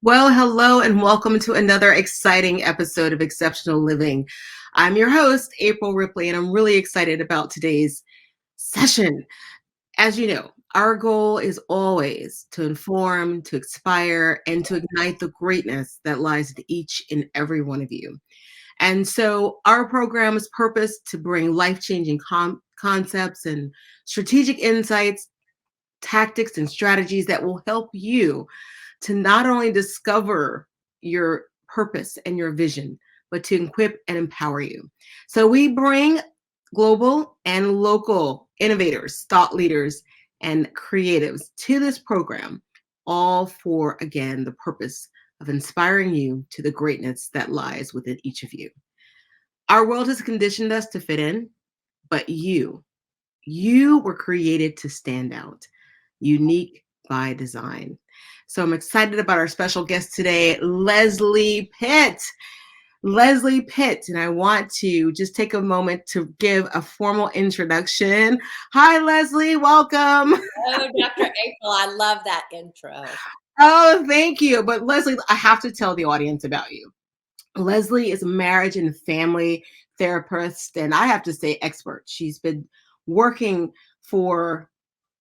Well, hello and welcome to another exciting episode of Exceptional Living. I'm your host, April Ripley, and I'm really excited about today's session. As you know, our goal is always to inform, to inspire, and to ignite the greatness that lies in each and every one of you. And so our program is purposed to bring life-changing concepts and strategic insights, tactics, and strategies that will help you to not only discover your purpose and your vision, but to equip and empower you. So we bring global and local innovators, thought leaders, and creatives to this program, all for, again, the purpose of inspiring you to the greatness that lies within each of you. Our world has conditioned us to fit in, but you were created to stand out, unique by design. So I'm excited about our special guest today, Leslie Pitt. Leslie Pitt, and I want to just take a moment to give a formal introduction. Hi, Leslie, welcome. Oh, Dr. April, I love that intro. Oh, thank you. But Leslie, I have to tell the audience about you. Leslie is a marriage and family therapist, and I have to say, expert. She's been working for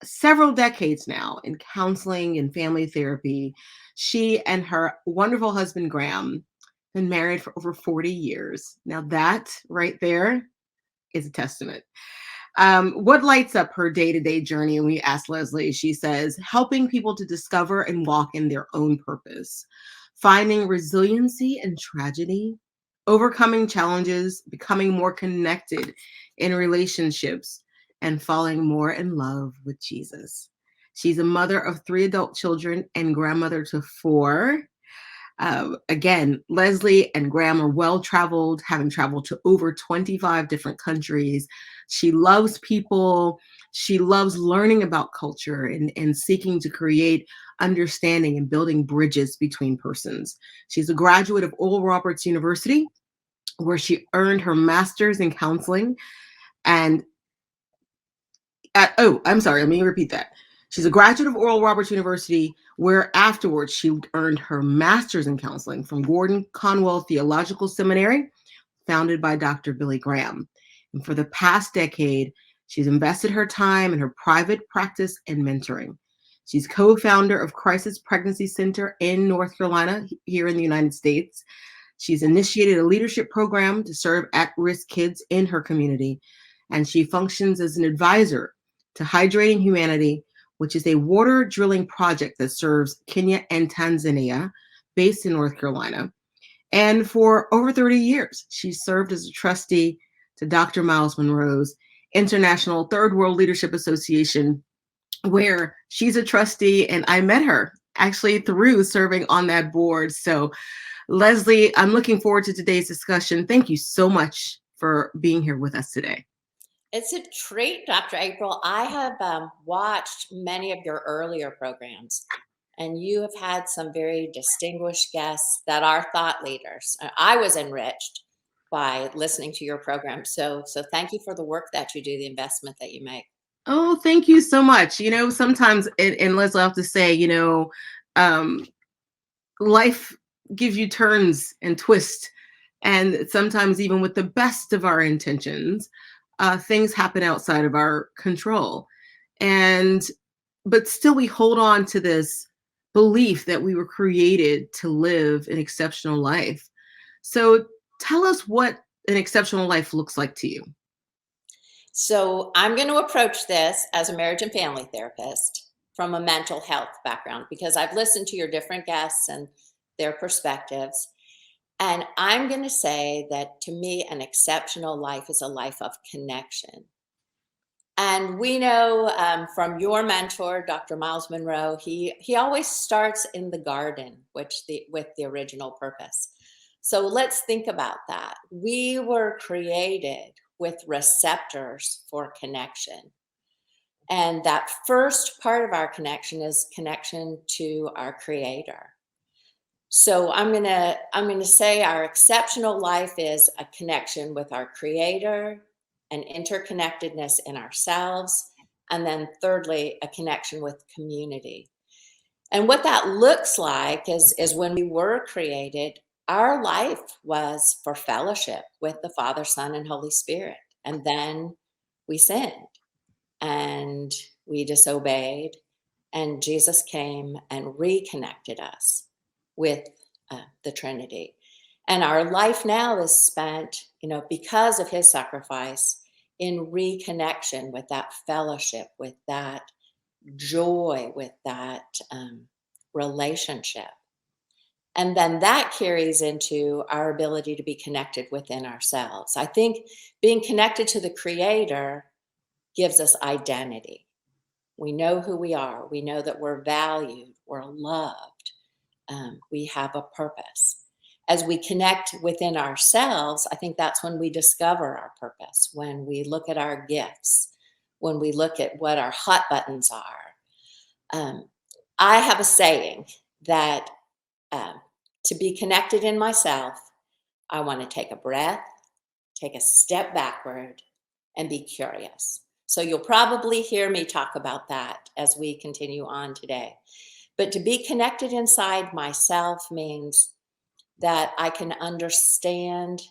several decades now in counseling and family therapy. She and her wonderful husband, Graham, been married for over 40 years. Now, that right there is a testament. What lights up her day to day journey? And we asked Leslie, she says, helping people to discover and walk in their own purpose, finding resiliency in tragedy, overcoming challenges, becoming more connected in relationships, and falling more in love with Jesus. She's a mother of 3 adult children and grandmother to 4. Again, Leslie and Graham are well traveled, having traveled to over 25 different countries. She loves people. She loves learning about culture and seeking to create understanding and building bridges between persons. She's a graduate of Oral Roberts University, where she earned her master's in counseling and I'm sorry, let me repeat that. She's a graduate of Oral Roberts University, where afterwards she earned her master's in counseling from Gordon Conwell Theological Seminary, founded by Dr. Billy Graham. And for the past decade, she's invested her time in her private practice and mentoring. She's co-founder of Crisis Pregnancy Center in North Carolina, here in the United States. She's initiated a leadership program to serve at-risk kids in her community, and she functions as an advisor to Hydrating Humanity, which is a water drilling project that serves Kenya and Tanzania, based in North Carolina. And for over 30 years, she served as a trustee to Dr. Miles Monroe's International Third World Leadership Association, where she's a trustee, and I met her actually through serving on that board. So, Leslie, I'm looking forward to today's discussion. Thank you so much for being here with us today. It's a treat, Dr. April. I have watched many of your earlier programs, and you have had some very distinguished guests that are thought leaders. I was enriched by listening to your program. So thank you for the work that you do, the investment that you make. Oh, thank you so much. Sometimes, and Leslie, I have to say, um, life gives you turns and twists. And sometimes, even with the best of our intentions, things happen outside of our control. And, but still, we hold on to this belief that we were created to live an exceptional life. So, tell us what an exceptional life looks like to you. So I'm going to approach this as a marriage and family therapist from a mental health background because I've listened to your different guests and their perspectives. And I'm going to say that to me, an exceptional life is a life of connection. And we know from your mentor, Dr. Miles Monroe, he always starts in the garden, with the original purpose. So let's think about that. We were created with receptors for connection. And that first part of our connection is connection to our creator. So I'm going to say our exceptional life is a connection with our creator, an interconnectedness in ourselves, and then thirdly, a connection with community. And what that looks like is when we were created, our life was for fellowship with the Father, Son, and Holy Spirit. And then we sinned and we disobeyed, and Jesus came and reconnected us with the Trinity. And our life now is spent, because of his sacrifice, in reconnection with that fellowship, with that joy, with that relationship. And then that carries into our ability to be connected within ourselves. I think being connected to the Creator gives us identity. We know who we are. We know that we're valued, we're loved, we have a purpose. As we connect within ourselves, I think that's when we discover our purpose, when we look at our gifts, when we look at what our hot buttons are. I have a saying that um, to be connected in myself, I want to take a breath, take a step backward, and be curious. So you'll probably hear me talk about that as we continue on today. But to be connected inside myself means that I can understand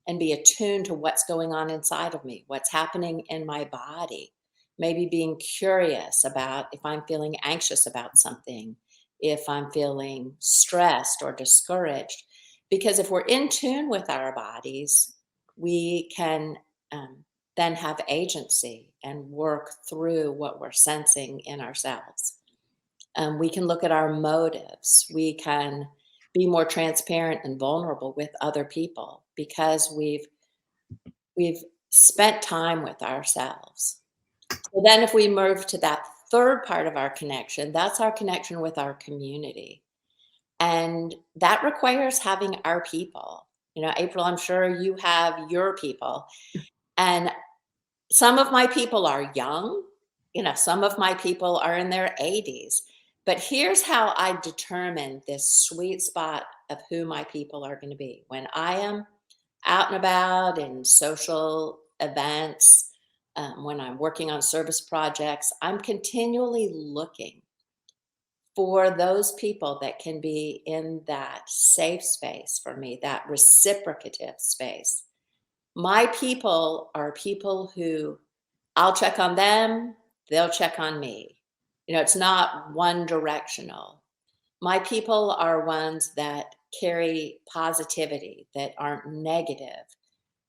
and be attuned to what's going on inside of me, what's happening in my body. Maybe being curious about if I'm feeling anxious about something, if I'm feeling stressed or discouraged. Because if we're in tune with our bodies, we can then have agency and work through what we're sensing in ourselves. We can look at our motives. We can be more transparent and vulnerable with other people because we've spent time with ourselves. So then if we move to that third part of our connection, that's our connection with our community. And that requires having our people. April, I'm sure you have your people. And some of my people are young, some of my people are in their 80s. But here's how I determine this sweet spot of who my people are going to be. When I am out and about in social events, when I'm working on service projects, I'm continually looking for those people that can be in that safe space for me, that reciprocative space. My people are people who I'll check on them, they'll check on me. It's not one directional. My people are ones that carry positivity, that aren't negative,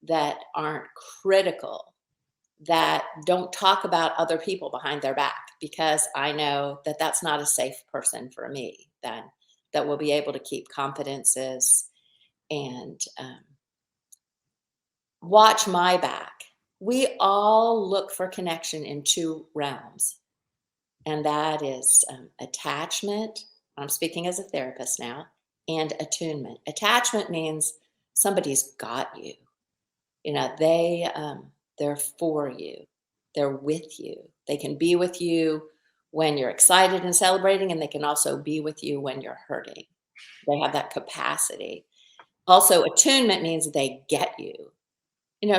that aren't critical, that don't talk about other people behind their back, because I know that that's not a safe person for me, then that will be able to keep confidences and watch my back. We all look for connection in two realms, and that is attachment. I'm speaking as a therapist now, and attunement. Attachment means somebody's got you. They're for you. They're with you. They can be with you when you're excited and celebrating, and they can also be with you when you're hurting. They have that capacity. Also, attunement means they get you.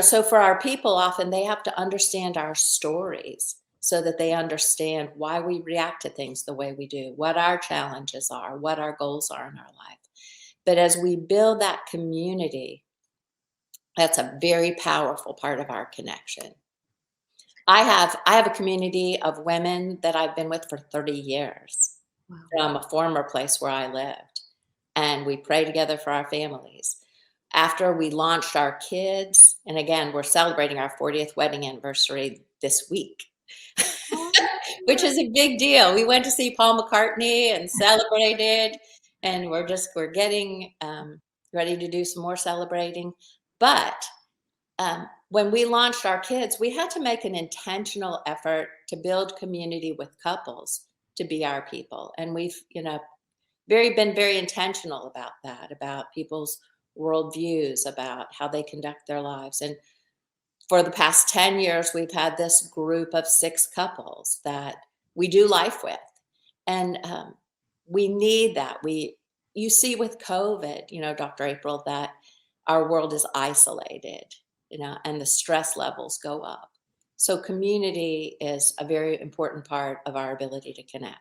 So for our people, often they have to understand our stories so that they understand why we react to things the way we do, what our challenges are, what our goals are in our life. But as we build that community, that's a very powerful part of our connection. I have a community of women that I've been with for 30 years. Wow. From a former place where I lived, and we pray together for our families. After we launched our kids, and again, we're celebrating our 40th wedding anniversary this week, Oh, which is a big deal. We went to see Paul McCartney and celebrated, and we're getting ready to do some more celebrating. But when we launched our kids, we had to make an intentional effort to build community with couples to be our people, and we've been very intentional about that, about people's worldviews, about how they conduct their lives. And for the past 10 years, we've had this group of 6 couples that we do life with. And we need that. You see with COVID, Dr. April, that our world is isolated, and the stress levels go up. So community is a very important part of our ability to connect.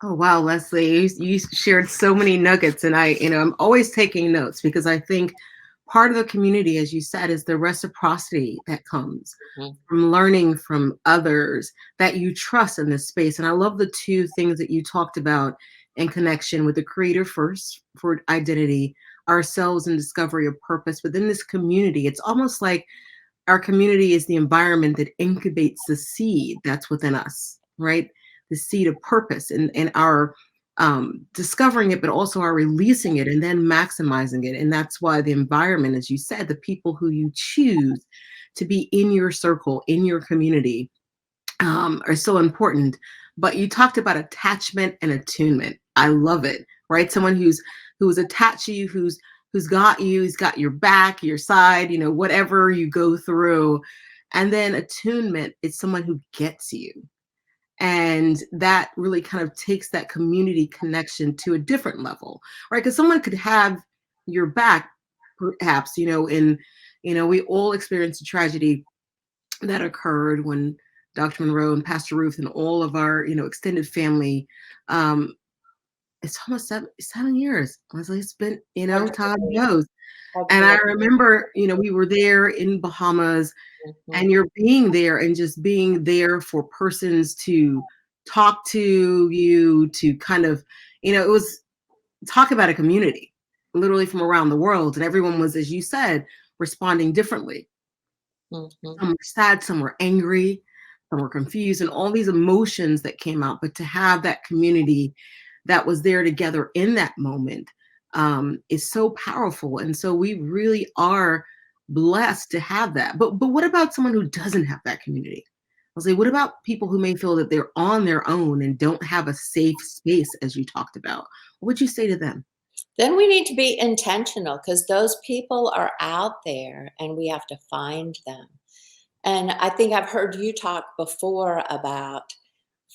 Oh wow, Leslie, you shared so many nuggets, and I'm always taking notes because I think part of the community, as you said, is the reciprocity that comes Mhm. from learning from others that you trust in this space. And I love the two things that you talked about in connection with the creator first for identity, ourselves, and discovery of purpose. But then this community, it's almost like our community is the environment that incubates the seed that's within us, right? The seed of purpose and our discovering it, but also our releasing it and then maximizing it. And that's why the environment, as you said, the people who you choose to be in your circle, in your community, are so important. But you talked about attachment and attunement. I love it, right? Someone who's attached to you, who's got you, who's got your back, your side, whatever you go through. And then attunement is someone who gets you. And that really kind of takes that community connection to a different level, right? Because someone could have your back, perhaps, we all experience a tragedy that occurred when Dr. Monroe and Pastor Ruth and all of our, extended family. Um, it's almost 7 years. Honestly, it's been, Hard to time believe. goes. Hard to And I believe. remember, we were there in Bahamas, Mhm. and you're being there and just being there for persons to talk to you, to kind of, it was talk about a community, literally from around the world, and everyone was, as you said, responding differently. Mhm. Some were sad, some were angry, some were confused, and all these emotions that came out. But to have that community that was there together in that moment is so powerful. And so we really are blessed to have that. But what about someone who doesn't have that community? I'll say, what about people who may feel that they're on their own and don't have a safe space, as you talked about? What would you say to them? Then we need to be intentional because those people are out there and we have to find them. And I think I've heard you talk before about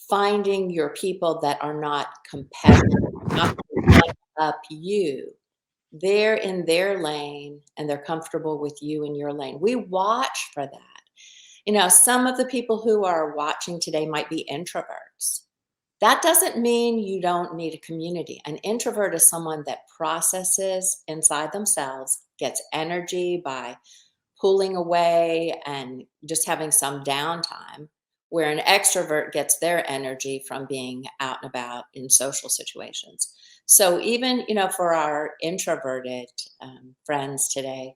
finding your people that are not competitive, not to one up you. They're in their lane and they're comfortable with you in your lane. We watch for that. Some of the people who are watching today might be introverts. That doesn't mean you don't need a community. An introvert is someone that processes inside themselves, gets energy by pulling away and just having some downtime, where an extrovert gets their energy from being out and about in social situations. So, even, for our introverted friends today,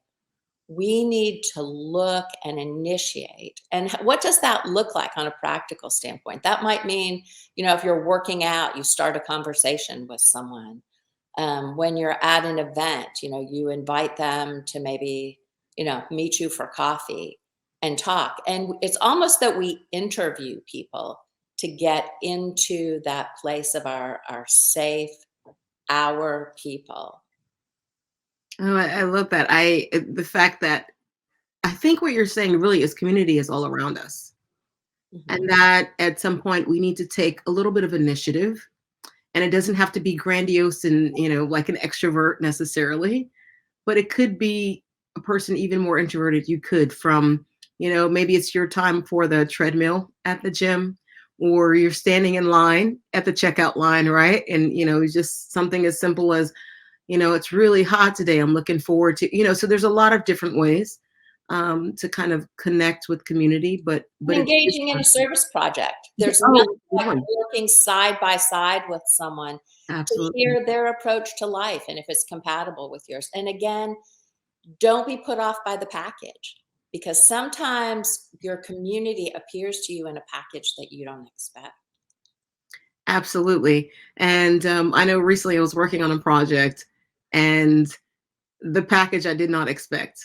we need to look and initiate. And what does that look like on a practical standpoint? That might mean, if you're working out, you start a conversation with someone. When you're at an event, you invite them to maybe, meet you for coffee and talk. And it's almost that we interview people to get into that place of our safe, our people. Oh, I love that. The fact that I think what you're saying really is community is all around us. And Mhm. that at some point we need to take a little bit of initiative. And it doesn't have to be grandiose and, like an extrovert necessarily, but it could be a person even more introverted. You could from, maybe it's your time for the treadmill at the gym, or you're standing in line at the checkout line, right? And, it's just something as simple as, it's really hot today. I'm looking forward to, so there's a lot of different ways to kind of connect with community, but it's Engaging in a service project. yeah, There's oh, nothing good like one. working side by side with someone to Absolutely. hear their approach to life and if it's compatible with yours. And again, don't be put off by the package because sometimes your community appears to you in a package that you don't expect. Absolutely. And I know recently I was working on a project, and the package I did not expect.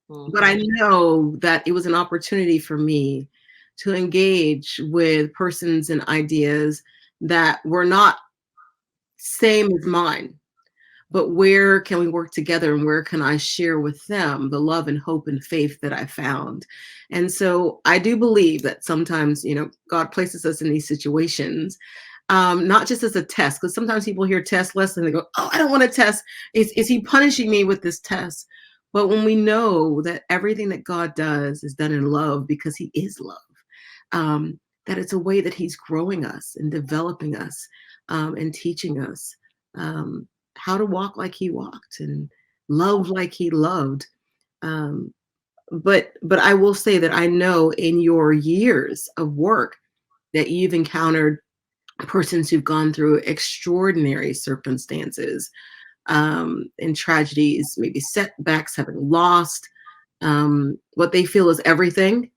But I Mhm. know that it was an opportunity for me to engage with persons and ideas that were not same as mine. But where can we work together, and where can I share with them the love and hope and faith that I found? And so I do believe that sometimes, God places us in these situations, not just as a test, because sometimes people hear test less and they go, oh, I don't want to test. Is he punishing me with this test? But when we know that everything that God does is done in love because he is love, that it's a way that he's growing us and developing us. and teaching us how to walk like he walked and love like he loved. Um, but I will say that I know in your years of work that you've encountered persons who've gone through extraordinary circumstances and tragedies, maybe setbacks, having lost what they feel is everything.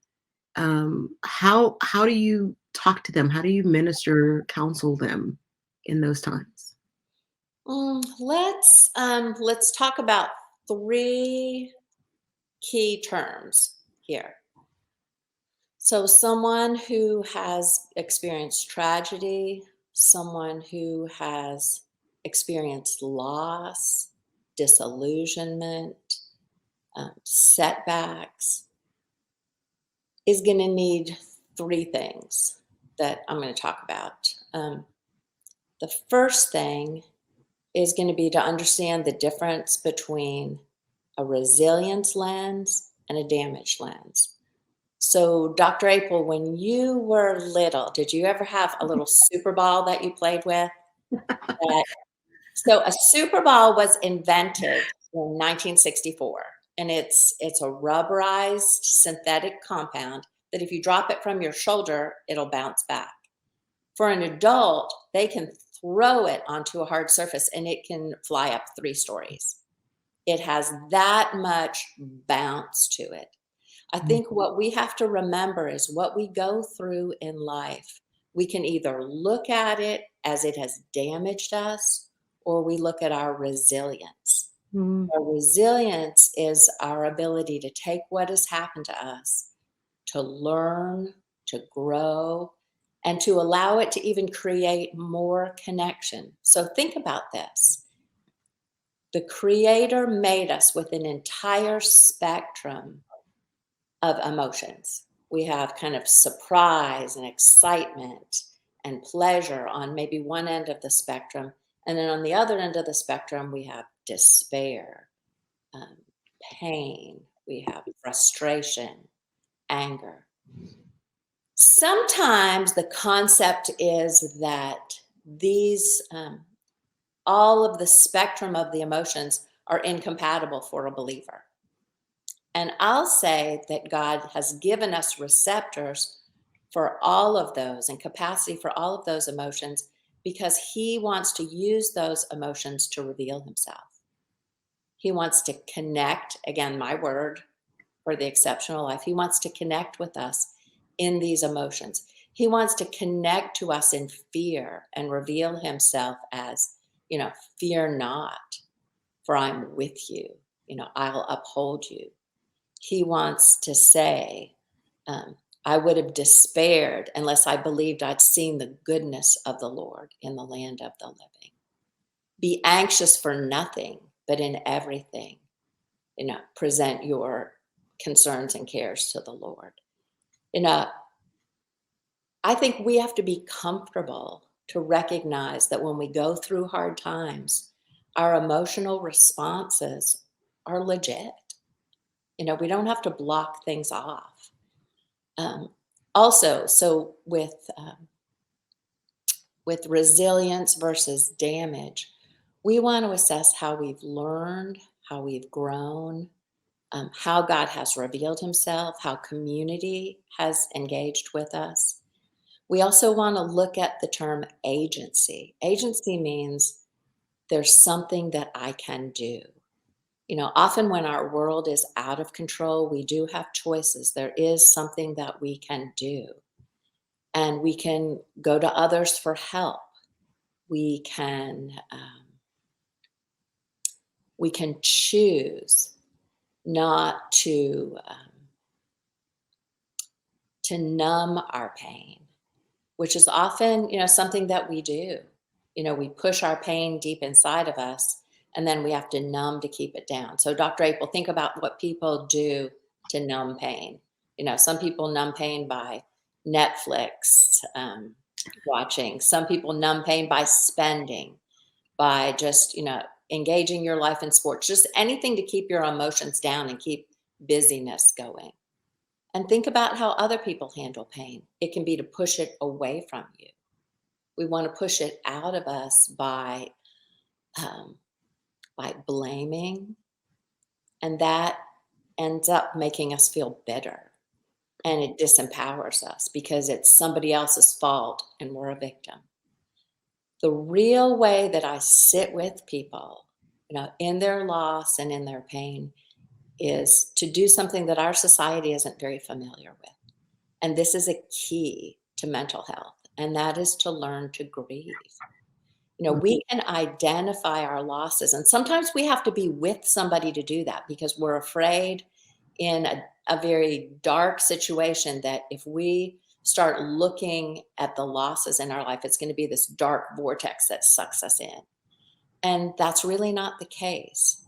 How do you talk to them? How do you minister, counsel them in those times? Let's talk about three key terms here. So, someone who has experienced tragedy, someone who has experienced loss, disillusionment, setbacks, is going to need three things that I'm going to talk about. The first thing is going to be to understand the difference between a resilience lens and a damage lens. So, Dr. April, when you were little, did you ever have a little super ball that you played with? That, so, a super ball was invented in 1964, and it's a rubberized synthetic compound that if you drop it from your shoulder, it'll bounce back. For an adult, they can throw it onto a hard surface and it can fly up 3 stories. It has that much bounce to it. I think what we have to remember is what we go through in life. We can either look at it as it has damaged us, or we look at our resilience. Mm, Our resilience is our ability to take what has happened to us, to learn, to grow, and to allow it to even create more connection. So think about this. The Creator made us with an entire spectrum of emotions. We have kind of surprise and excitement and pleasure on maybe one end of the spectrum. And then on the other end of the spectrum, we have despair, um, pain, we have frustration, anger. Sometimes the concept is that these, all of the spectrum of the emotions are incompatible for a believer. And I'll say that God has given us receptors for all of those and capacity for all of those emotions because He wants to use those emotions to reveal Himself. He wants to connect, again, my word for the exceptional life. He wants to connect with us in these emotions. He wants to connect to us in fear and reveal Himself as, fear not, for I'm with you. I'll uphold you. He wants to say, I would have despaired unless I believed I'd seen the goodness of the Lord in the land of the living. Be anxious for nothing, but in everything, present your concerns and cares to the Lord. I think we have to be comfortable to recognize that when we go through hard times, our emotional responses are legit. We don't have to block things off. Also, so with resilience versus damage, we want to assess how we've learned, how we've grown, how God has revealed Himself, how community has engaged with us. We also want to look at the term agency. Agency means there's something that I can do. Often when our world is out of control, we do have choices. There is something that we can do. And we can go to others for help. We can choose not to numb our pain, which is often something that we do. We push our pain deep inside of us, and then we have to numb to keep it down. So, Dr. April, think about what people do to numb pain. Some people numb pain by Netflix watching. Some people numb pain by spending, by just engaging your life in sports, just anything to keep your emotions down and keep busyness going. And think about how other people handle pain. It can be to push it away from you. We want to push it out of us um, by blaming, and that ends up making us feel bitter, and it disempowers us because it's somebody else's fault and we're a victim. The real way that I sit with people, in their loss and in their pain, is to do something that our society isn't very familiar with. And this is a key to mental health, and that is to learn to grieve. We can identify our losses, and sometimes we have to be with somebody to do that because we're afraid in a very dark situation that if we start looking at the losses in our life, it's going to be this dark vortex that sucks us in. And that's really not the case.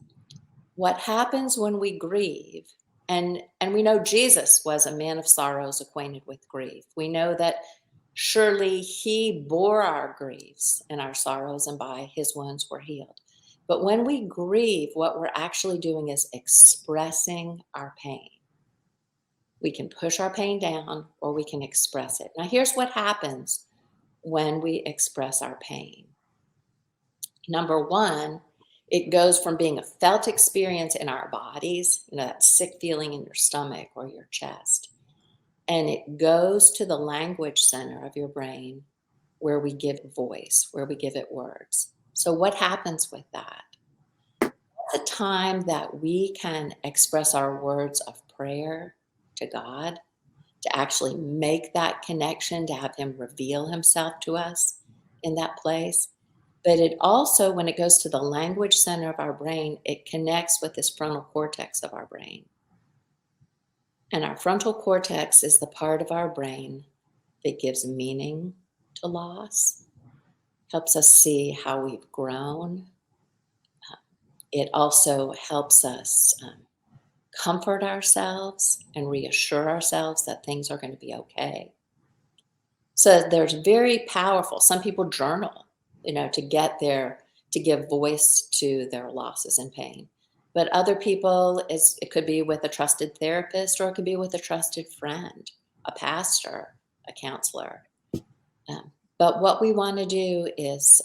What happens when we grieve, and we know Jesus was a man of sorrows, acquainted with grief. We know that surely he bore our griefs and our sorrows, and by his wounds we're healed. But when we grieve, what we're actually doing is expressing our pain. We can push our pain down or we can express it. Now, here's what happens when we express our pain. Number one, it goes from being a felt experience in our bodies, that sick feeling in your stomach or your chest, and it goes to the language center of your brain where we give it voice, where we give it words. So, what happens with that? The time that we can express our words of prayer to God, to actually make that connection, to have Him reveal Himself to us in that place. But it also, when it goes to the language center of our brain, it connects with this frontal cortex of our brain. And our frontal cortex is the part of our brain that gives meaning to loss, helps us see how we've grown. It also helps us comfort ourselves and reassure ourselves that things are going to be okay. So there's very powerful, some people journal, to give voice to their losses and pain. But other people, it could be with a trusted therapist, or it could be with a trusted friend, a pastor, a counselor. But what we want to do is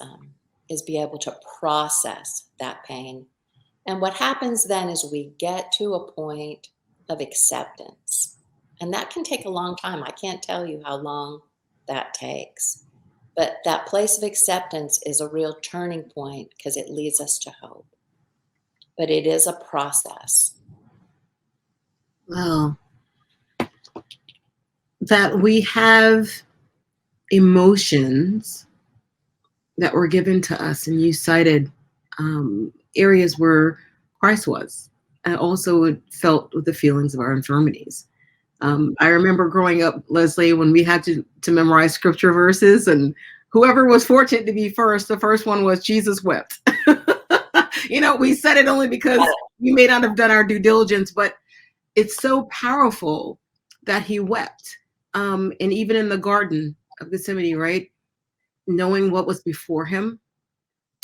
be able to process that pain. And what happens then is we get to a point of acceptance. And that can take a long time. I can't tell you how long that takes. But that place of acceptance is a real turning point because it leads us to hope. But it is a process. Well, that we have emotions that were given to us, and you cited areas where Christ was. I also felt with the feelings of our infirmities. I remember growing up, Leslie, when we had to memorize scripture verses, and whoever was fortunate to be first, the first one was Jesus wept. We said it only because we may not have done our due diligence, but it's so powerful that he wept. And even in the Garden of Gethsemane, right? Knowing what was before him,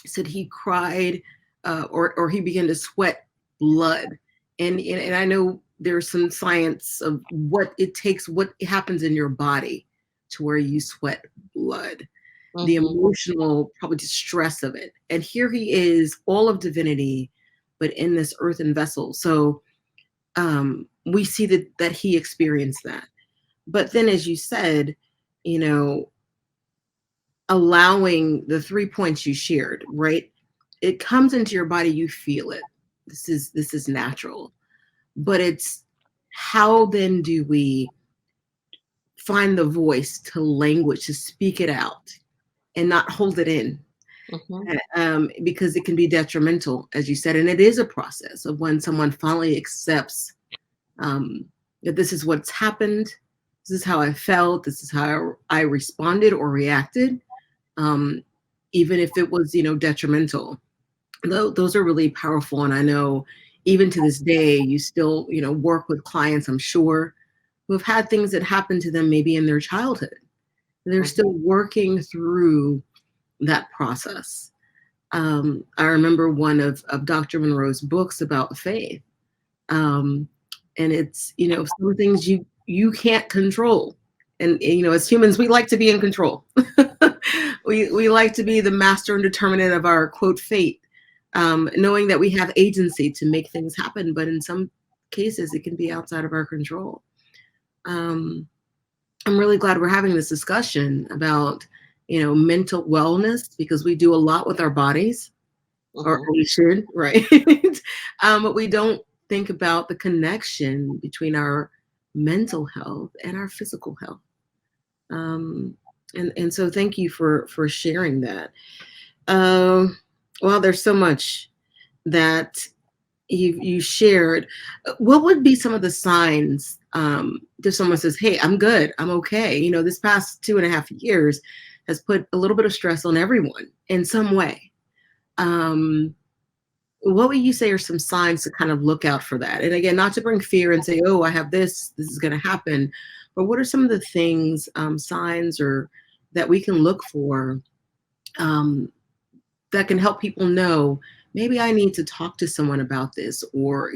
said he cried or he began to sweat blood. And I know there's some science of what it takes, what happens in your body to where you sweat blood, the emotional probably distress of it. And here he is, all of divinity, but in this earthen vessel. So we see that he experienced that. But then, as you said, allowing the 3 points you shared, right? It comes into your body, you feel it. This is natural. But it's how then do we find the voice to language, to speak it out and not hold it in? Because it can be detrimental, as you said, and it is a process of when someone finally accepts that this is what's happened, this is how I felt, this is how I responded or reacted, even if it was, detrimental. Those are really powerful. And I know even to this day, you still, work with clients, I'm sure, who have had things that happened to them maybe in their childhood. They're still working through that process. I remember one of Dr. Monroe's books about faith. And it's, some things you can't control. And, as humans, we like to be in control. We like to be the master and determinant of our quote fate, knowing that we have agency to make things happen, but in some cases it can be outside of our control. Um, I'm really glad we're having this discussion about, mental wellness, because we do a lot with our bodies, or Mhm. we should, right? But we don't think about the connection between our mental health and our physical health. Um, and so thank you for sharing that. Um, well, there's so much that you shared. What would be some of the signs, if someone says, "Hey, I'm good, I'm okay"? This past 2.5 years has put a little bit of stress on everyone in some way. Um, what would you say are some signs to kind of look out for that? And again, not to bring fear and say, "Oh, I have this is going to happen," but what are some of the things, signs, or that we can look for, um, that can help people know maybe I need to talk to someone about this, or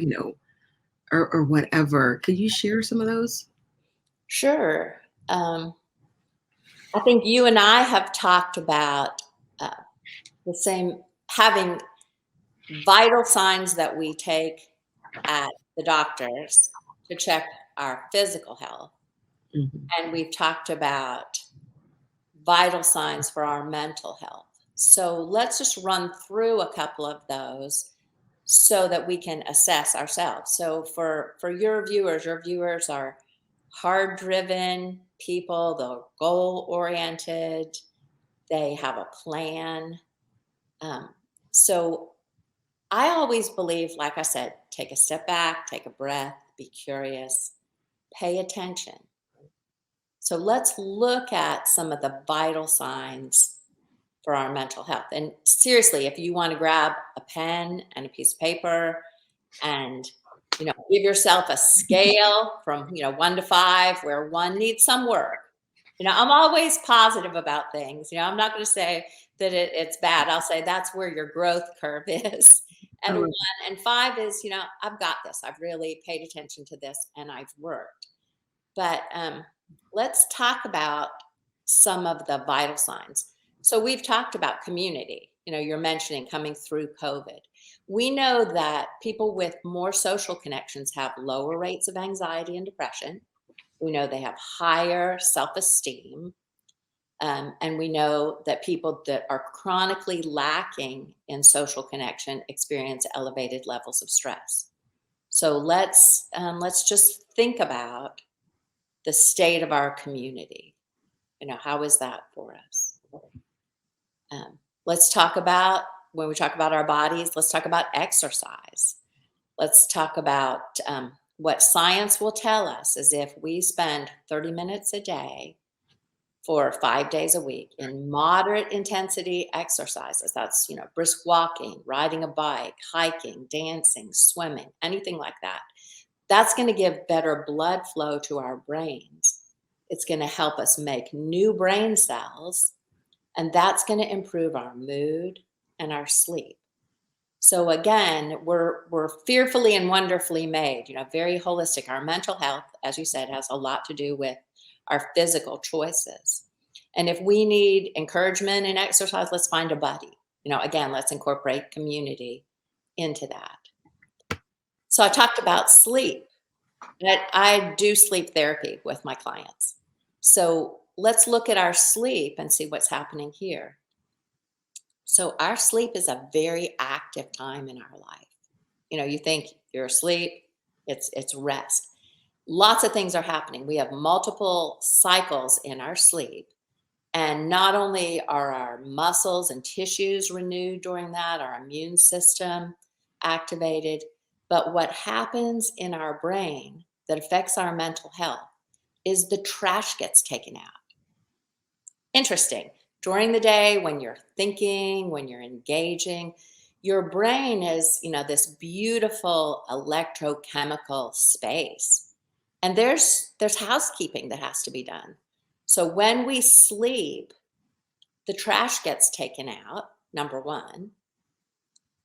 whatever. Could you share some of those? Sure. Um, I think you and I have talked about uh, the same, having vital signs that we take at the doctors to check our physical health. Mhm. And we've talked about vital signs for our mental health. So let's just run through a couple of those so that we can assess ourselves. So for your viewers are hard driven people, they're goal oriented, they have a plan. Um, so I always believe, like I said, take a step back, take a breath, be curious, pay attention. So let's look at some of the vital signs for our mental health. And seriously, if you want to grab a pen and a piece of paper and give yourself a scale from 1 to 5, where 1 needs some work. I'm always positive about things. I'm not going to say that it's bad. I'll say that's where your growth curve is. I And love 1 and 5 is, I've got this. I've really paid attention to this and I've worked. But let's talk about some of the vital signs. So we've talked about community. You're mentioning coming through COVID. We know that people with more social connections have lower rates of anxiety and depression. We know they have higher self esteem. And we know that people that are chronically lacking in social connection experience elevated levels of stress. So let's just think about the state of our community. How is that for us? Let's talk about, when we talk about our bodies, let's talk about exercise. Let's talk about what science will tell us is if we spend 30 minutes a day for 5 days a week in moderate intensity exercises. That's, brisk walking, riding a bike, hiking, dancing, swimming, anything like that. That's going to give better blood flow to our brains. It's going to help us make new brain cells, and that's going to improve our mood and our sleep. So again, we're fearfully and wonderfully made, very holistic. Our mental health, as you said, has a lot to do with our physical choices. And if we need encouragement and exercise, let's find a buddy. Again, let's incorporate community into that. So I talked about sleep. I do sleep therapy with my clients. So let's look at our sleep and see what's happening here. So our sleep is a very active time in our life. You think you're asleep, it's rest. Lots of things are happening. We have multiple cycles in our sleep. And not only are our muscles and tissues renewed during that, our immune system activated, but what happens in our brain that affects our mental health is the trash gets taken out. Interesting. During the day, when you're thinking, when you're engaging, your brain is, this beautiful electrochemical space. And there's housekeeping that has to be done. So when we sleep, the trash gets taken out, number one.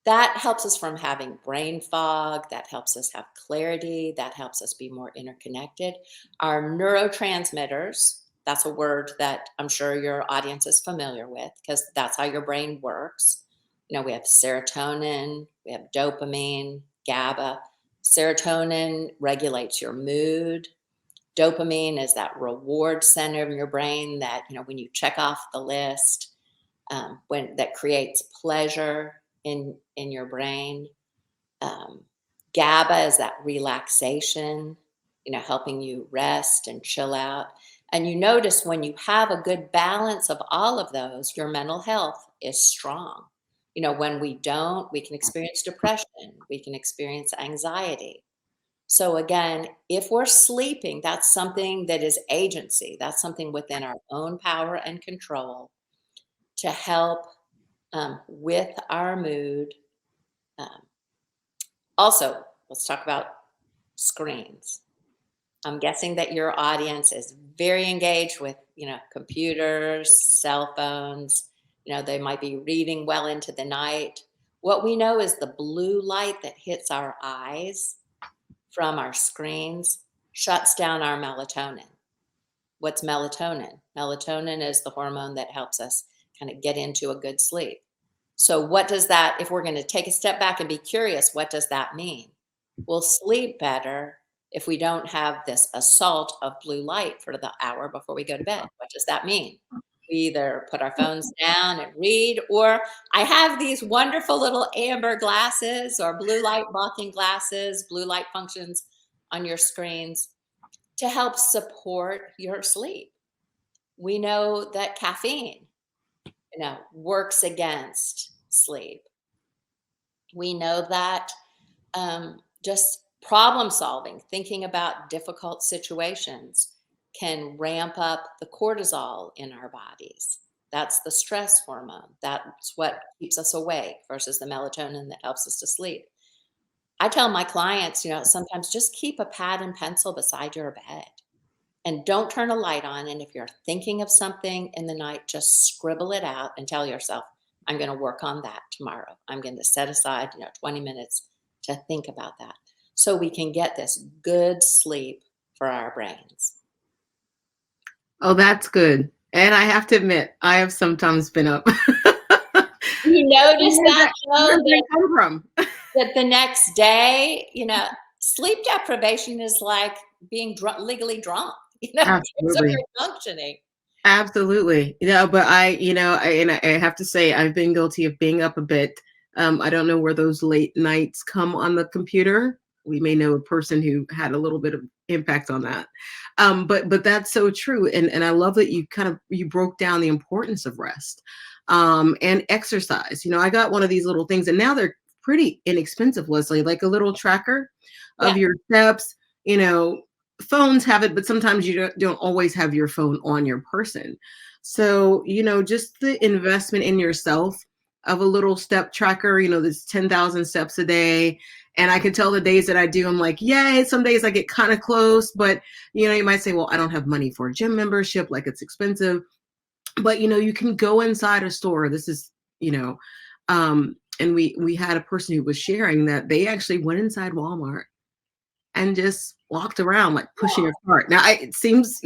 That helps us from having brain fog. That helps us have clarity. That helps us be more interconnected. Our neurotransmitters That's a word that I'm sure your audience is familiar with because that's how your brain works. We have serotonin, we have dopamine, GABA. Serotonin regulates your mood. Dopamine is that reward center in your brain that, when you check off the list, when that creates pleasure in your brain. Um, GABA is that relaxation, helping you rest and chill out. And you notice when you have a good balance of all of those, your mental health is strong. When we don't, we can experience depression, we can experience anxiety. So, again, if we're sleeping, that's something that is agency, that's something within our own power and control to help with our mood. Um, Also, let's talk about screens. I'm guessing that your audience is very engaged with, computers, cell phones. They might be reading well into the night. What we know is the blue light that hits our eyes from our screens shuts down our melatonin. What's melatonin? Melatonin is the hormone that helps us kind of get into a good sleep. So, what does that, if we're going to take a step back and be curious, what does that mean? We'll sleep better if we don't have this assault of blue light for the hour before we go to bed. What does that mean? We either put our phones down and read, or I have these wonderful little amber glasses or blue light blocking glasses, blue light functions on your screens to help support your sleep. We know that caffeine, works against sleep. We know that just problem solving, thinking about difficult situations can ramp up the cortisol in our bodies. That's the stress hormone. That's what keeps us awake versus the melatonin that helps us to sleep. I tell my clients, sometimes just keep a pad and pencil beside your bed and don't turn a light on. And if you're thinking of something in the night, just scribble it out and tell yourself, I'm going to work on that tomorrow. I'm going to set aside, 20 minutes to think about that so we can get this good sleep for our brains. Oh, that's good. And I have to admit, I have sometimes been up. You notice that, Where though, did it come from? that the next day, sleep deprivation is like being legally drunk, in terms of Absolutely. your functioning. Absolutely. But I have to say I've been guilty of being up a bit. I don't know where those late nights come on the computer. We may know a person who had a little bit of impact on that. But that's so true. And I love that you broke down the importance of rest. And exercise. I got one of these little things and now they're pretty inexpensive, Leslie, like a little tracker Yeah. of your steps, you know, phones have it, but sometimes you don't always have your phone on your person. So, just the investment in yourself of a little step tracker, there's 10,000 steps a day. And I can tell the days that I do, I'm like, yay. Some days I get kind of close, but you might say, well, I don't have money for a gym membership, like it's expensive. But you can go inside a store. This is, and we had a person who was sharing that they actually went inside Walmart and just walked around like pushing a cart. Now it seems,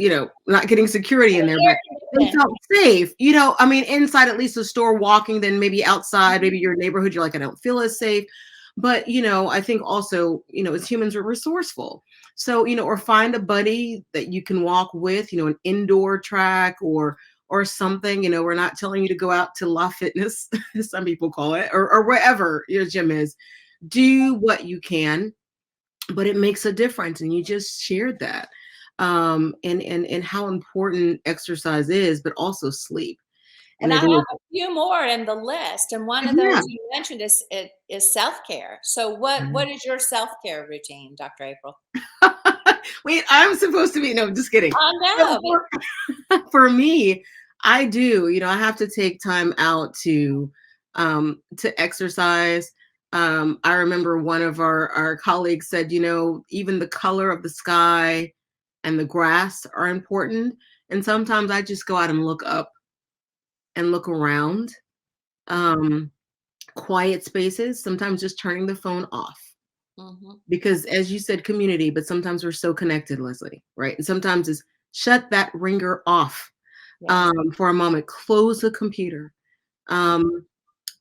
not getting security in there, but they felt safe. I mean, inside at least the store walking, then maybe outside, maybe your neighborhood, you're like, I don't feel as safe. But, I think also, as humans, we're resourceful. So, or find a buddy that you can walk with, an indoor track or something. We're not telling you to go out to La Fitness, some people call it, or wherever your gym is. Do what you can, but it makes a difference, and you just shared that, and how important exercise is, but also sleep. And And I I have think a few more in the list, and one of yeah. those you mentioned is self-care. So what is your self-care routine, Dr. April? Wait, I'm supposed to be, no, just kidding. Oh, So no. for me, I do, I have to take time out to exercise. I remember one of our colleagues said, even the color of the sky and the grass are important. And sometimes I just go out and look up and look around. Um, Quiet spaces, sometimes just turning the phone off. Mhm. Because as you said, community, but sometimes we're so connected, Leslie, right? And sometimes it's shut that ringer off Yes. for a moment. Close the computer. Um,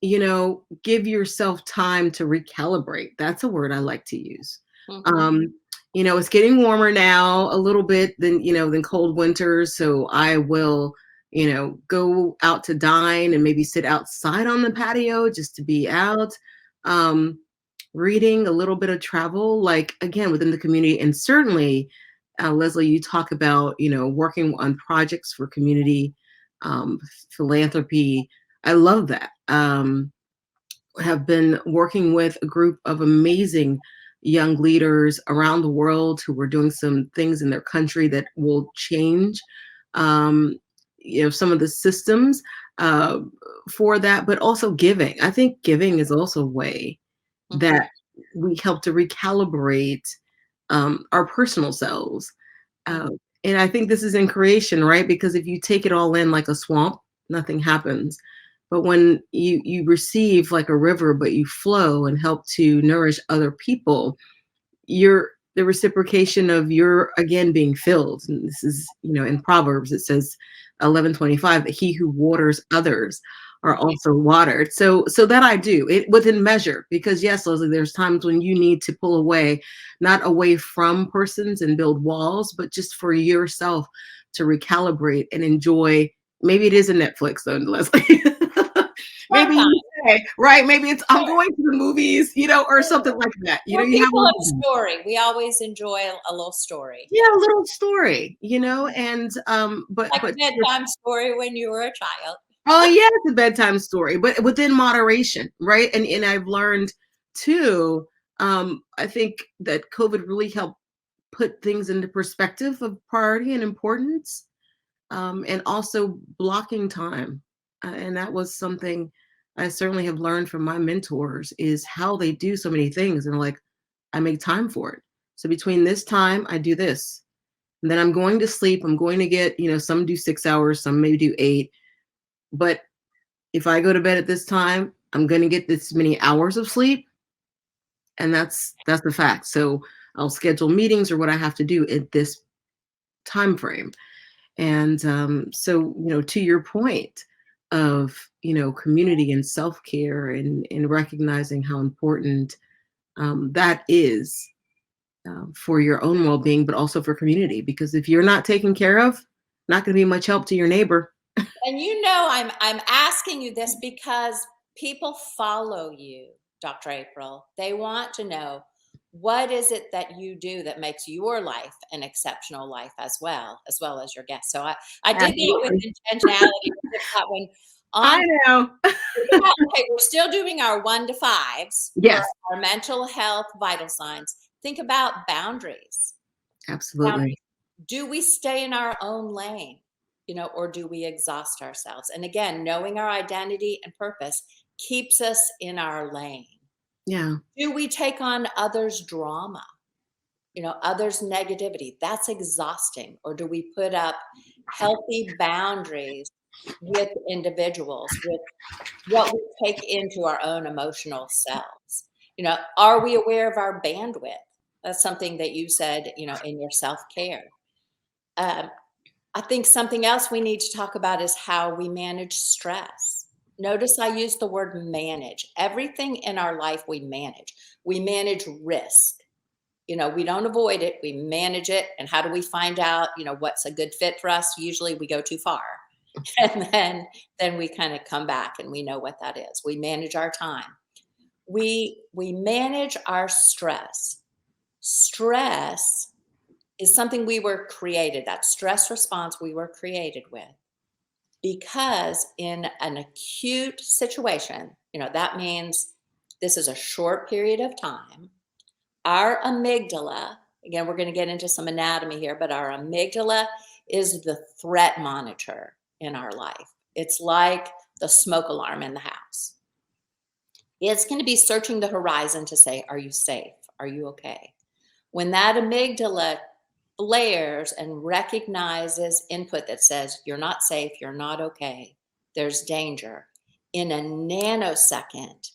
give yourself time to recalibrate. That's a word I like to use. Mhm. Um, it's getting warmer now a little bit than cold winters. So I will, go out to dine and maybe sit outside on the patio just to be out. Um, Reading a little bit of travel, like again, within the community. And certainly, Leslie, you talk about, working on projects for community um, philanthropy. I love that. Have been working with a group of amazing young leaders around the world who are doing some things in their country that will change, um, some of the systems uh, for that, but also giving. I think giving is also a way Mhm. that we help to recalibrate our personal selves. Mhm. Uh, and I think this is in creation, right? Because if you take it all in like a swamp, nothing happens. But when you receive like a river, but you flow and help to nourish other people, you're the reciprocation of your again being filled. And this is, in Proverbs it says 11:25 that he who waters others are Mhm. also watered. So that I do it within measure, because yes, Leslie, there's times when you need to pull away, not away from persons and build walls, but just for yourself to recalibrate and enjoy. Maybe it is a Netflix though, Leslie. Maybe you Sometimes. say, right? Maybe it's I'm Sure. going to the movies, or Sure. something like that. We're You have a people of little, story. We always enjoy a little story. yeah, a little story, and Like but a bedtime story when you were a child. oh yeah, it's a bedtime story, but within moderation, right? And I've learned too. I think that COVID really helped put things into perspective of priority and importance, and also blocking time. And that was something I certainly have learned from my mentors is how they do so many things, and like I make time for it. So between this time, I do this. And then I'm going to sleep. I'm going to get, some do 6 hours, some maybe do 8. But if I go to bed at this time, I'm going to get this many hours of sleep. And that's the fact. So I'll schedule meetings or what I have to do at this time frame. And so, to your point of, community and self care and recognizing how important that is for your own well being, but also for community. Because if you're not taken care of, not going to be much help to your neighbor. And I'm asking you this because people follow you, Dr. April. They want to know what is it that you do that makes your life an exceptional life as well as your guests. So I did that with Absolutely. intentionality. I did that one I on know. okay, we're still doing our 1 to 5s for Yes, our mental health vital signs. Think about boundaries. absolutely. Boundaries. Do we stay in our own lane, or do we exhaust ourselves? And again, knowing our identity and purpose keeps us in our lane. Yeah. Do we take on others' drama, others' negativity? That's exhausting. Or do we put up healthy boundaries with individuals, with what we take into our own emotional selves? Are we aware of our bandwidth? That's something that you said, in your self care. Um, I think something else we need to talk about is how we manage stress. Notice I use the word manage. Everything in our life we manage. We manage risk. We don't avoid it, we manage it. And how do we find out, what's a good fit for us? Usually we go too far. And then we kind of come back and we know what that is. We manage our time. We manage our stress. Stress is something we were created, that stress response we were created with. Because in an acute situation, that means this is a short period of time. Our amygdala, again, we're going to get into some anatomy here, but our amygdala is the threat monitor in our life. It's like the smoke alarm in the house. It's going to be searching the horizon to say, are you safe? Are you okay? When that amygdala flares and recognizes input that says, you're not safe, you're not okay, there's danger, in a nanosecond,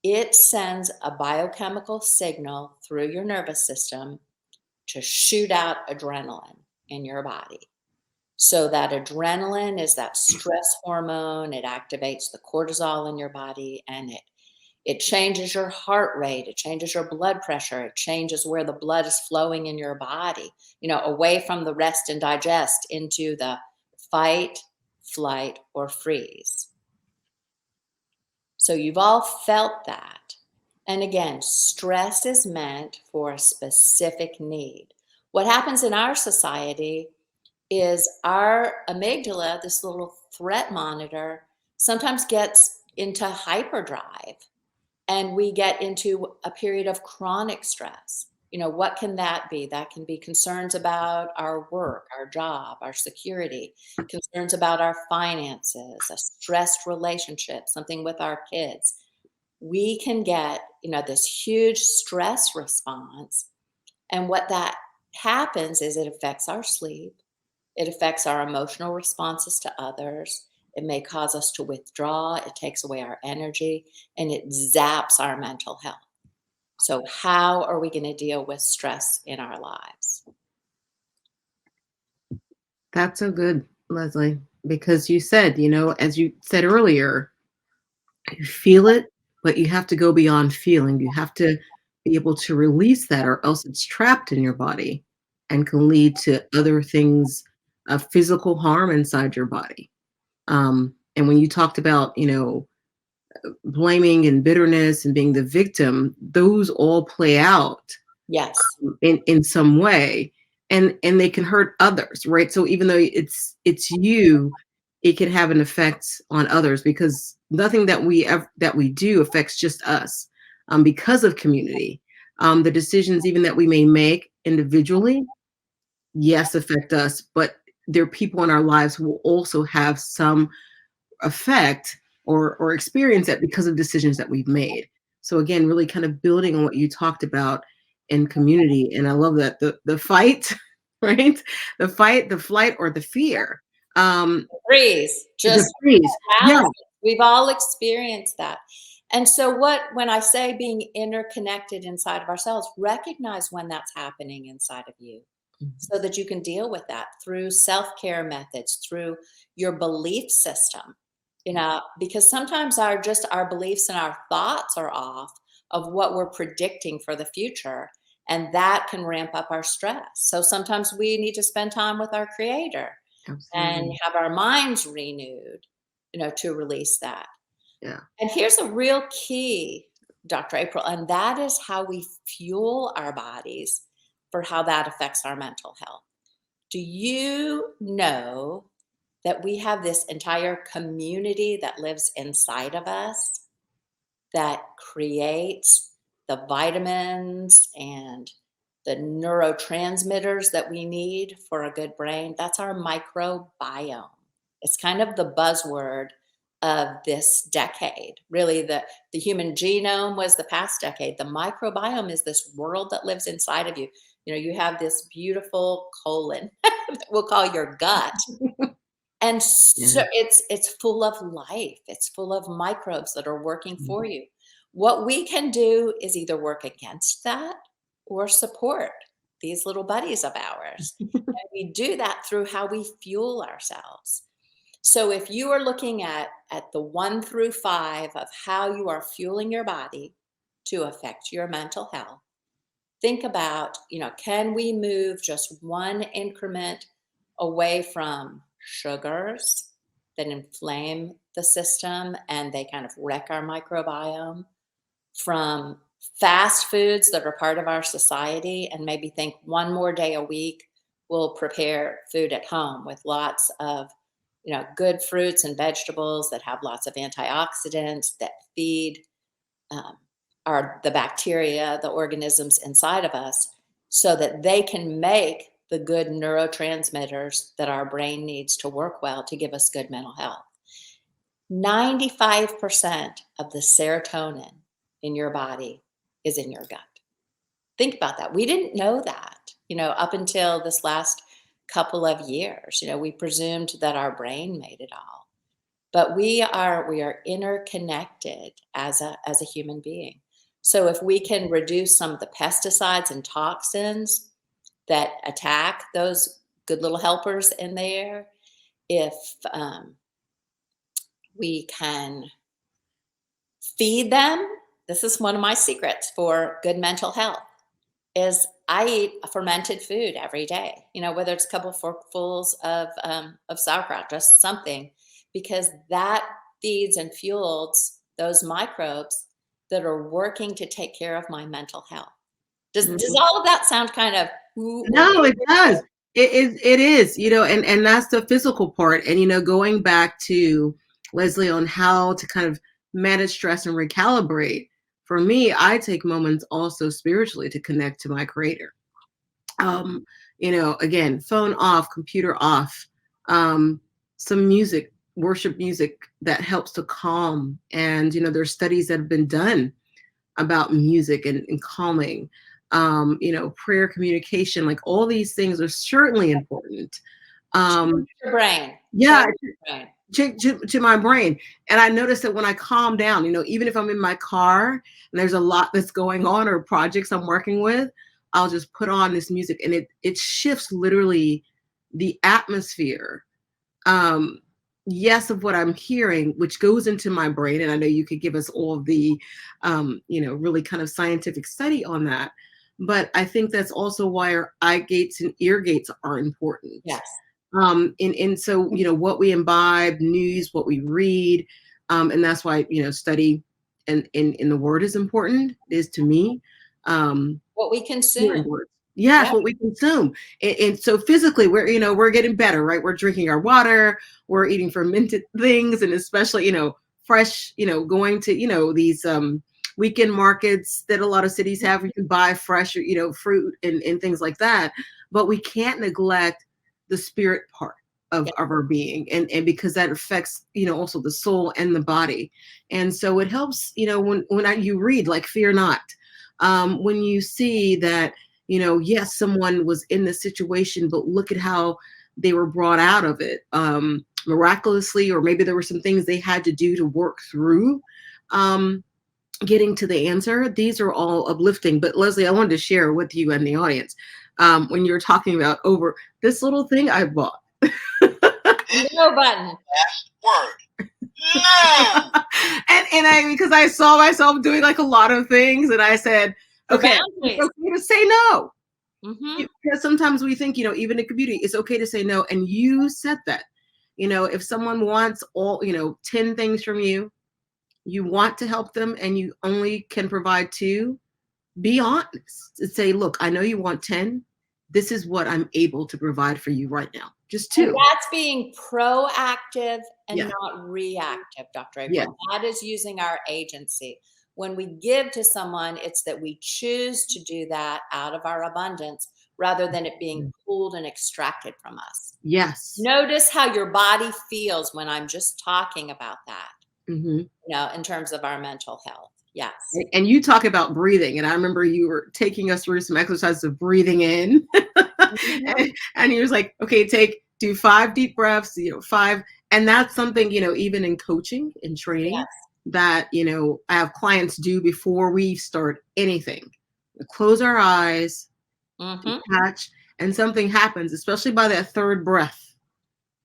it sends a biochemical signal through your nervous system to shoot out adrenaline. in your body. So that adrenaline is that stress hormone. It activates the cortisol in your body, and it changes your heart rate, it changes your blood pressure, it changes where the blood is flowing in your body, away from the rest and digest into the fight, flight, or freeze. So you've all felt that. And again, stress is meant for a specific need. What happens in our society is our amygdala, this little threat monitor, sometimes gets into hyperdrive, and we get into a period of chronic stress. What can that be? That can be concerns about our work, our job, our security, concerns about our finances, a stressed relationship, something with our kids. We can get, this huge stress response. And what that happens is it affects our sleep. It affects our emotional responses to others. It may cause us to withdraw. It takes away our energy, and it zaps our mental health. So, how are we going to deal with stress in our lives? That's so good, Leslie, because you said, as you said earlier, you feel it, but you have to go beyond feeling. You have to be able to release that, or else it's trapped in your body and can lead to other things of physical harm inside your body. And when you talked about, blaming and bitterness and being the victim, those all play out Yes. in some way, and they can hurt others, right? So even though it's you, it can have an effect on others, because nothing that we do affects just us, because of community. The decisions even that we may make individually, yes, affect us, but there are people in our lives who will also have some effect, or experience that because of decisions that we've made. So again, really kind of building on what you talked about in community. And I love that the fight, right? The fight, the flight, or the fear. Freeze. The Just freeze. Yeah. happens. We've all experienced that. And so, when I say being interconnected inside of ourselves, recognize when that's happening inside of you Mhm. so that you can deal with that through self care methods, through your belief system. Because sometimes our beliefs and our thoughts are off of what we're predicting for the future, and that can ramp up our stress. So sometimes we need to spend time with our creator and Absolutely. have our minds renewed, to release that. Yeah. And here's a real key, Dr. April, and that is how we fuel our bodies for how that affects our mental health. Do you know that we have this entire community that lives inside of us that creates the vitamins and the neurotransmitters that we need for a good brain? That's our microbiome. It's kind of the buzzword of this decade. Really, the human genome was the past decade. The microbiome is this world that lives inside of you. You have this beautiful colon that we'll call your gut, and so Yeah. it's full of life. It's full of microbes that are working Mhm. for you. What we can do is either work against that or support these little buddies of ours. And we do that through how we fuel ourselves. So if you are looking at the 1 through 5 of how you are fueling your body to affect your mental health, think about, can we move just one increment away from sugars that inflame the system and they kind of wreck our microbiome, from fast foods that are part of our society, and maybe think one more day a week we'll prepare food at home with lots of good fruits and vegetables that have lots of antioxidants that feed um, the bacteria, the organisms inside of us, so that they can make the good neurotransmitters that our brain needs to work well to give us good mental health. 95% of the serotonin in your body is in your gut. Think about that. We didn't know that, up until this last couple of years. We presumed that our brain made it all. But we are interconnected as a human being. So if we can reduce some of the pesticides and toxins that attack those good little helpers in there, if we can feed them. This is one of my secrets for good mental health is I eat a fermented food every day, whether it's a couple of forkfuls of sauerkraut, just something, because that feeds and fuels those microbes that are working to take care of my mental health. Does Mhm. all of that sound kind of No, it does. It is, and that's the physical part. And going back to Leslie on how to kind of manage stress and recalibrate. For me, I take moments also spiritually to connect to my creator. Um, again, phone off, computer off, um, some music, worship music that helps to calm. And there's studies that have been done about music and calming, prayer, communication, like all these things are certainly important. change um your brain? yeah, Change your brain. to my brain. And I notice that when I calm down, even if I'm in my car and there's a lot that's going on or projects I'm working with, I'll just put on this music and it shifts literally the atmosphere, um yes, of what I'm hearing, which goes into my brain. And I know you could give us all of the really kind of scientific study on that, but I think that's also why our eye gates and ear gates are important. Yes. And so what we imbibe, news, what we read, and that's why study and in the word is important, is to me. um What we Hearing consume. words. Yes, Yeah. what we consume. And so physically we're getting better, right? We're drinking our water, we're eating fermented things, and especially, fresh, going to, these weekend markets that a lot of cities have. We can buy fresh, fruit and things like that. But we can't neglect the spirit part Yeah. of our being, and because that affects, also the soul and the body. And so it helps, you read like fear not, when you see that, yes, someone was in this situation, but look at how they were brought out of it, miraculously, or maybe there were some things they had to do to work through, um, getting to the answer. These are all uplifting. But Leslie, I wanted to share with you and the audience, when you were talking about over this little thing I bought. No button. Last word. No. and I, because I saw myself doing like a lot of things, and I said, The okay, it's boundaries. okay to say no. Mm-hmm. Because sometimes we think, even in community, it's okay to say no. And you said that, if someone wants all, 10 things from you, you want to help them and you only can provide two, be honest and say, look, I know you want 10. This is what I'm able to provide for you right now. Just And two. that's being proactive and Yeah. not reactive, Dr. Yeah. April. That is using our agency. When we give to someone, it's that we choose to do that out of our abundance rather than it being pulled and extracted from us. Yes. Notice how your body feels when I'm just talking about that, Hmm. in terms of our mental health. Yes. And you talk about breathing, and I remember you were taking us through some exercises of breathing in. Mhm. And he was like, okay, do 5 deep breaths, 5. And that's something, even in coaching and training, Yes. that, I have clients do before we start anything. We close our eyes, Mhm. detach, and something happens, especially by that third breath.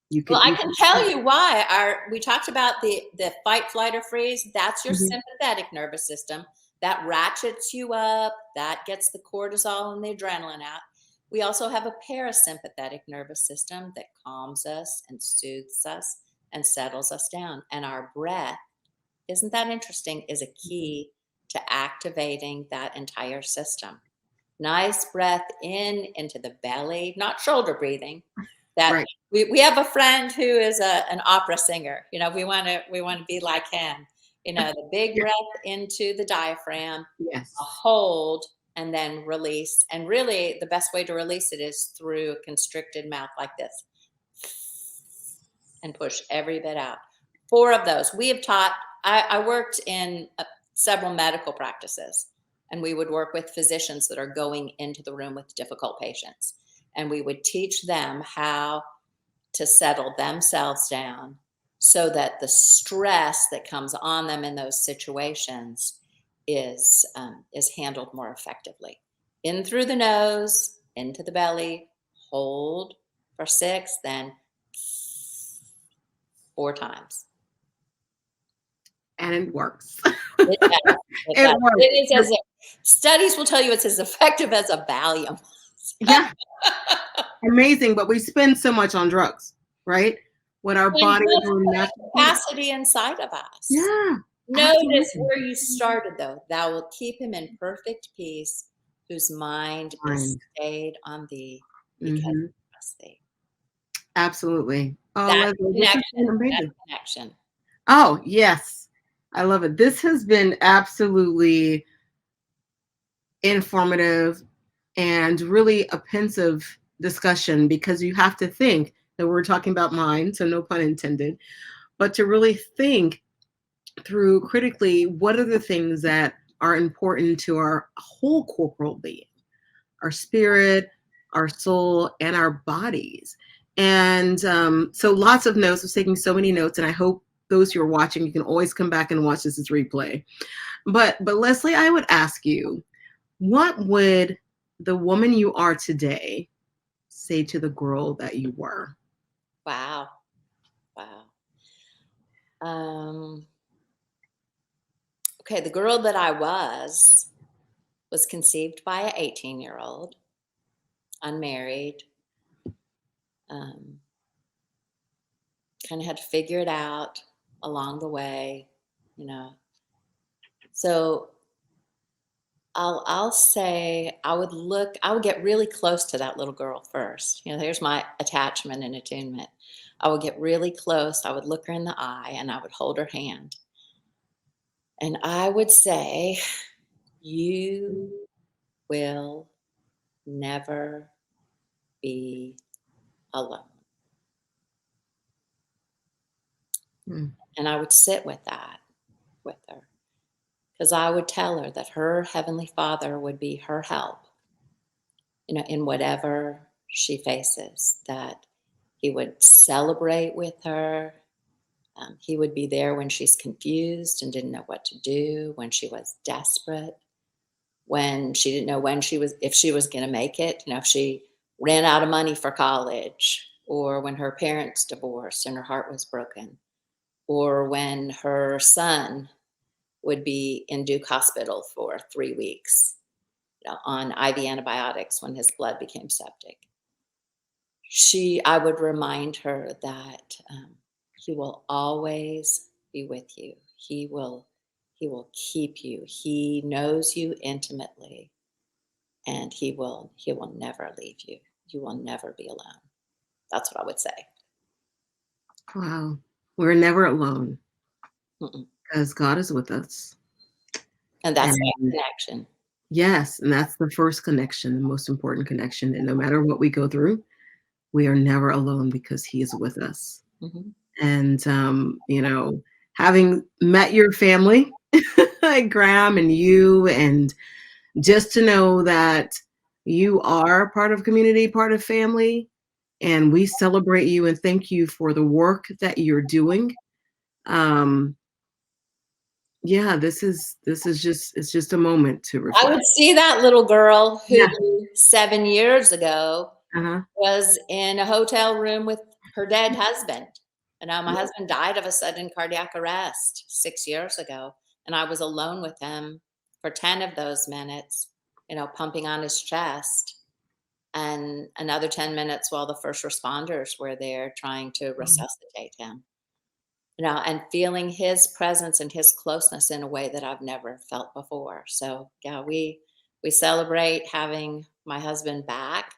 You Well, can, I you can can tell you why. We talked about the fight, flight, or freeze. That's your Mhm. sympathetic nervous system. That ratchets you up. That gets the cortisol and the adrenaline out. We also have a parasympathetic nervous system that calms us and soothes us and settles us down. And our breath, isn't that interesting, is a key to activating that entire system. Nice breath in into the belly, not shoulder breathing. That Right. we have a friend who is an opera singer. We want to be like him. The big Yeah. breath into the diaphragm, a Yes. hold, and then release. And really, the best way to release it is through a constricted mouth like this, and push every bit out. 4 of those. We have taught. I worked in several medical practices, and we would work with physicians that are going into the room with difficult patients, and we would teach them how to settle themselves down so that the stress that comes on them in those situations is handled more effectively. In through the nose, into the belly, hold for 6, then 4 times. And it works. It does, it It does. works. It is as studies will tell you it's as effective as a Valium. Yeah, amazing, but we spend so much on drugs, right? When our When bodies does are have naturally. capacity inside of us. Yeah, Notice absolutely. where you started, though. Thou wilt keep him in perfect peace, whose mind is Mind. stayed on thee because Mhm. he trusts thee. Absolutely. Oh, That Leslie, this has connection, been that amazing. connection. Oh, yes. I love it. This has been absolutely informative and really a pensive discussion because you have to think that we're talking about mind, so no pun intended, but to really think through critically what are the things that are important to our whole corporal being, our spirit, our soul, and our bodies. And so lots of notes. I was taking so many notes, and I hope those who are watching, you can always come back and watch this as replay. But Leslie, I would ask you, what would the woman you are today say to the girl that you were? Wow. Wow. Um, okay, the girl that I was conceived by an 18-year-old, unmarried, um, kind of had to figure it out along the way, you know. So I'll say I would get really close to that little girl first. You know, there's my attachment and attunement. I would get really close. I would look her in the eye and I would hold her hand. And I would say, you will never be alone. Mm, And I would sit with that with her because I would tell her that her Heavenly Father would be her help, you know, in whatever she faces, that He would celebrate with her. He would be there when she's confused and didn't know what to do, when she was desperate, when she didn't know if she was going to make it, you know, if she ran out of money for college, or when her parents divorced and her heart was broken, or when her son would be in Duke Hospital for 3 weeks, you know, on IV antibiotics when his blood became septic. I would remind her that he will always be with you. He will keep you. He knows you intimately, and he will never leave you. You will never be alone. That's what I would say. wow. We're never alone Mm-mm. because God is with us. And that's And that connection. yes, and that's the first connection, the most important connection. And no matter what we go through, we are never alone because He is with us. Hmm. And, having met your family, like Graham and you, and just to know that you are part of community, part of family, and we celebrate you and thank you for the work that you're doing. Um, yeah, this is just it's just a moment to I would reflect. see that little girl who Yeah. 7 years ago Uh-huh. was in a hotel room with her dead husband. And now my Yeah. husband died of a sudden cardiac arrest 6 years ago. And I was alone with him for 10 of those minutes, you know, pumping on his chest, and another 10 minutes while the first responders were there trying to resuscitate him. You know, and feeling his presence and his closeness in a way that I've never felt before. So yeah, we celebrate having my husband back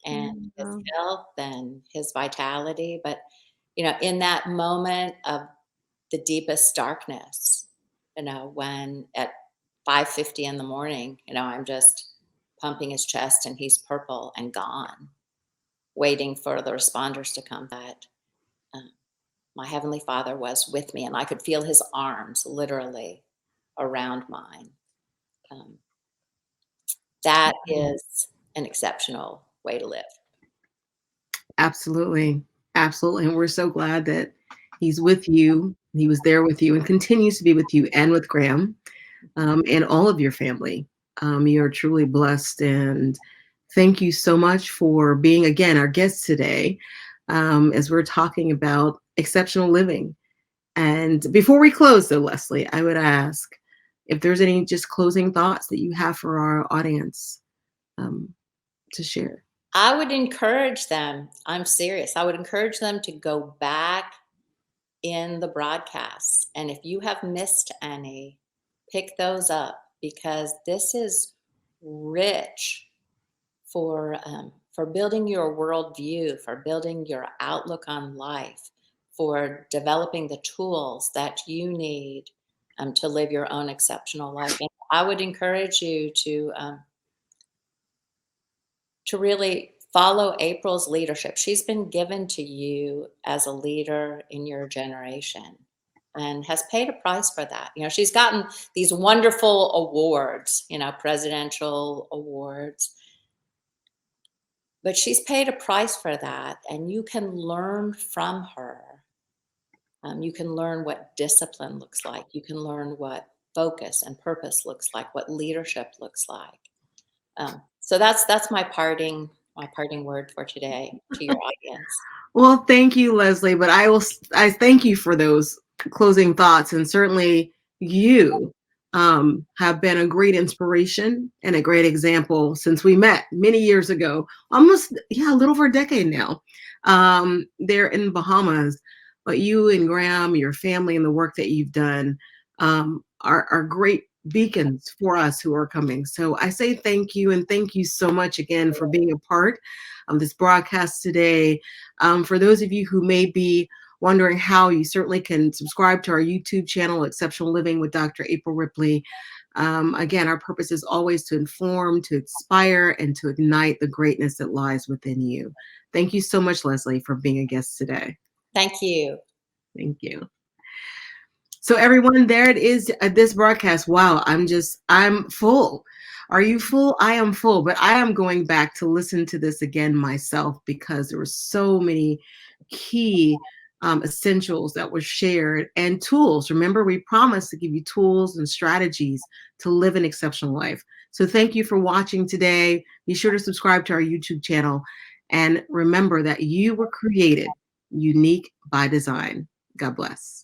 and his Mhm. health and his vitality. But, you know, in that moment of the deepest darkness, you know, when at 5:50 in the morning, you know, I'm just pumping his chest and he's purple and gone, waiting for the responders to come. That my Heavenly Father was with me and I could feel his arms literally around mine. Um, that is an exceptional way to live. Absolutely. Absolutely. And we're so glad that he's with you. He was there with you and continues to be with you and with Graham, and all of your family. You're truly blessed. And Thank you so much for being, again, our guest today as we're talking about exceptional living. And before we close, though, Leslie, I would ask if there's any just closing thoughts that you have for our audience um, to share. I would encourage them, I'm serious, I would encourage them to go back in the broadcasts. And if you have missed any, pick those up because this is rich for building your worldview, for building your outlook on life, for developing the tools that you need to live your own exceptional life. And I would encourage you to really follow April's leadership. She's been given to you as a leader in your generation and has paid a price for that. You know, she's gotten these wonderful awards, you know, presidential awards, but she's paid a price for that. And you can learn from her. You can learn what discipline looks like. You can learn what focus and purpose looks like, what leadership looks like. So that's my parting word for today to your audience. Well, thank you, Leslie. But I thank you for those closing thoughts, and certainly you have been a great inspiration and a great example since we met many years ago, almost a little over a decade now. There in Bahamas, but you and Graham, your family, and the work that you've done are great beacons for us who are coming. So I say thank you, and thank you so much again for being a part of this broadcast today. For those of you who may be wondering how, you certainly can subscribe to our YouTube channel, Exceptional Living with Dr. April Ripley. Again, our purpose is always to inform, to inspire, and to ignite the greatness that lies within you. Thank you so much, Leslie, for being a guest today. Thank you. Thank you. So everyone, there it is at this broadcast. Wow, I'm full. Are you full? I am full, but I am going back to listen to this again myself because there were so many key essentials that were shared and tools. Remember, we promised to give you tools and strategies to live an exceptional life. So thank you for watching today. Be sure to subscribe to our YouTube channel and remember that you were created unique by design. God bless.